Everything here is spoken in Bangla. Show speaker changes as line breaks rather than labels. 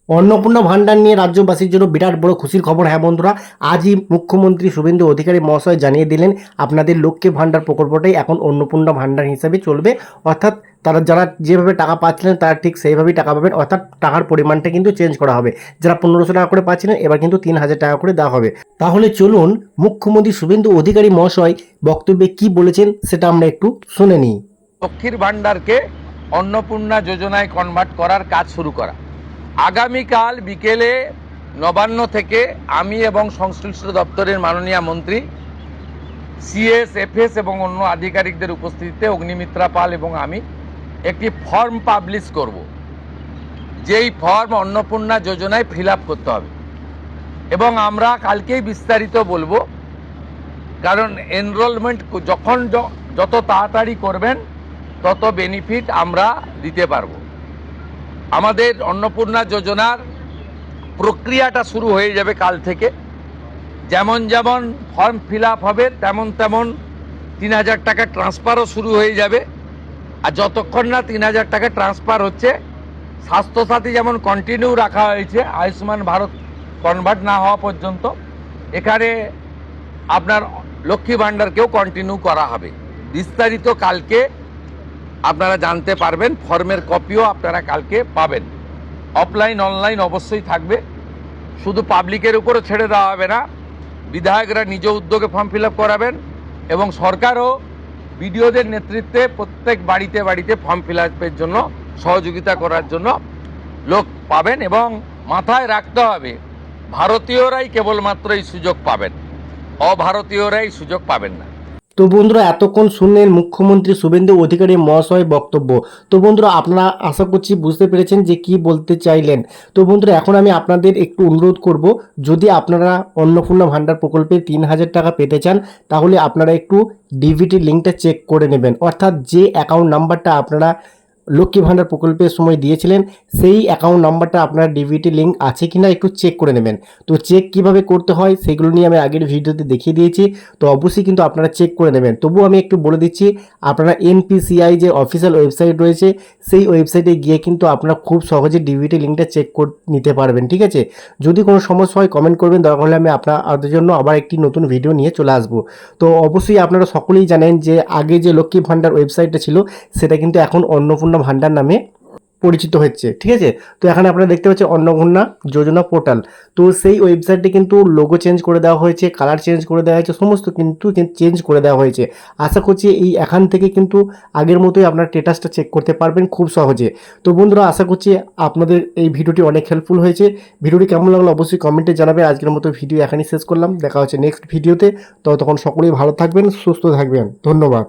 অন্নপূর্ণা ভান্ডার নিয়ে রাজ্যবাসীর জন্য বিরাট বড় খুশির খবর। হ্যাঁ বন্ধুরা, আজই মুখ্যমন্ত্রী শুভেন্দু অধিকারী মহাশয় জানিয়ে দিলেন আপনাদের লক্ষ্মী ভান্ডার প্রকল্পটাই এখন অন্নপূর্ণা ভান্ডার হিসাবে চলবে। অর্থাৎ তারা যারা যেভাবে টাকা পাচ্ছিলেন তারা ঠিক সেইভাবেই টাকা পাবেন, অর্থাৎ টাকার পরিমাণটা কিন্তু চেঞ্জ করা হবে। যারা 1500 টাকা করে পাচ্ছিলেন এবার কিন্তু 3000 টাকা করে দেওয়া হবে। তাহলে চলুন মুখ্যমন্ত্রী শুভেন্দু অধিকারী মহাশয় বক্তব্যে কি বলেছেন সেটা আমরা একটু শুনে নিই।
লক্ষ্মীর ভান্ডারকে অন্নপূর্ণা যোজনায় কনভার্ট করার কাজ শুরু করা। আগামীকাল বিকেলে নবান্ন থেকে আমি এবং সংশ্লিষ্ট দপ্তরের মাননীয় মন্ত্রী, সিএস, এফএস এবং অন্য আধিকারিকদের উপস্থিতিতে অগ্নিমিত্রা পাল এবং আমি একটি ফর্ম পাবলিশ করব, যেই ফর্ম অন্নপূর্ণা যোজনায় ফিল আপ করতে হবে এবং আমরা কালকেই বিস্তারিত বলবো। কারণ এনরোলমেন্ট যখন যত তাড়াতাড়ি করবেন তত বেনিফিট আমরা দিতে পারবো। আমাদের অন্নপূর্ণা যোজনার প্রক্রিয়াটা শুরু হয়ে যাবে কাল থেকে। যেমন যেমন ফর্ম ফিল আপ হবে তেমন তেমন 3000 টাকা ট্রান্সফারও শুরু হয়ে যাবে। আর যতক্ষণ না 3000 টাকা ট্রান্সফার হচ্ছে, স্বাস্থ্যসাথী যেমন কন্টিনিউ রাখা হয়েছে আয়ুষ্মান ভারত কনভার্ট না হওয়া পর্যন্ত, এখানে আপনার লক্ষ্মী ভাণ্ডারকেও কন্টিনিউ করা হবে। বিস্তারিত কালকে আপনারা জানতে পারবেন, ফর্মের কপিও আপনারা কালকে পাবেন। অফলাইন অনলাইন অবশ্যই থাকবে, শুধু পাবলিকের উপরও ছেড়ে দেওয়া হবে না। বিধায়করা নিজ উদ্যোগে ফর্ম ফিল আপ করাবেন এবং সরকারও বিডিওদের নেতৃত্বে প্রত্যেক বাড়িতে বাড়িতে ফর্ম ফিল আপের জন্য সহযোগিতা করার জন্য লোক পাবেন। এবং মাথায় রাখতে হবে, ভারতীয়রাই কেবলমাত্র এই সুযোগ পাবেন, অভারতীয়রাই সুযোগ পাবেন না।
তো বন্ধুরা, এতক্ষণ শুনলেন মুখ্যমন্ত্রী শুভেন্দু অধিকারী মহাশয় বক্তব্য। তো বন্ধুরা, আপনারা আশা করছি বুঝতে পেরেছেন যে কি বলতে চাইলেন। তো বন্ধুরা, এখন আমি আপনাদের একটু অনুরোধ করব, যদি আপনারা অন্নপূর্ণা ভান্ডার প্রকল্পে 3000 টাকা পেতে চান তাহলে আপনারা একটু ডিবিটি লিঙ্কটা চেক করে নেবেন। অর্থাৎ যে অ্যাকাউন্ট নাম্বারটা আপনারা লক্ষ্মী ভান্ডার প্রকল্পের সময় দিয়েছিলেন সেই অ্যাকাউন্ট নাম্বারটা আপনার ডিবিটি লিঙ্ক আছে কিনা একটু চেক করে নেবেন। তো চেক কিভাবে করতে হয় সেগুলো নিয়ে আমি আগের ভিডিওতে দেখিয়ে দিয়েছি, তো অবশ্যই কিন্তু আপনারা চেক করে নেবেন। তবুও আমি একটু বলে দিচ্ছি, আপনারা এনপিসিআই যে অফিসিয়াল ওয়েবসাইট রয়েছে সেই ওয়েবসাইটে গিয়ে কিন্তু আপনারা খুব সহজে ডিবিটি লিঙ্কটা চেক করে নিতে পারবেন। ঠিক আছে, যদি কোনো সমস্যা হয় কমেন্ট করবেন, দরকার হলে আমি আপনাদের জন্য আবার একটি নতুন ভিডিও নিয়ে চলে আসবো। তো অবশ্যই আপনারা সকলেই জানেন যে আগে যে লক্ষ্মী ভান্ডার ওয়েবসাইটটা ছিল সেটা কিন্তু এখন অন্নপূর্ণা ভান্ডার নামে পরিচিত হচ্ছে। ঠিক আছে, তো এখানে আপনারা দেখতে পাচ্ছেন অন্নপূর্ণা যোজনা পোর্টাল। তো সেই ওয়েবসাইটে কিন্তু লোগো চেঞ্জ করে দেওয়া হয়েছে, কালার চেঞ্জ করে দেওয়া হয়েছে, সমস্ত কিন্তু চেঞ্জ করে দেওয়া হয়েছে। আশা করছি এখান থেকে কিন্তু আগের মতোই আপনার স্ট্যাটাসটা চেক করতে পারবেন খুব সহজে। তো বন্ধুরা, আশা করছি আপনাদের এই ভিডিওটি অনেক হেল্পফুল হয়েছে। ভিডিওটি কেমন লাগলো অবশ্যই কমেন্টে জানাবেন। আজকের মতো ভিডিও এখানেই শেষ করলাম, দেখা হচ্ছে নেক্সট ভিডিওতে। ততক্ষণ সকলেই ভালো থাকবেন, সুস্থ থাকবেন। ধন্যবাদ।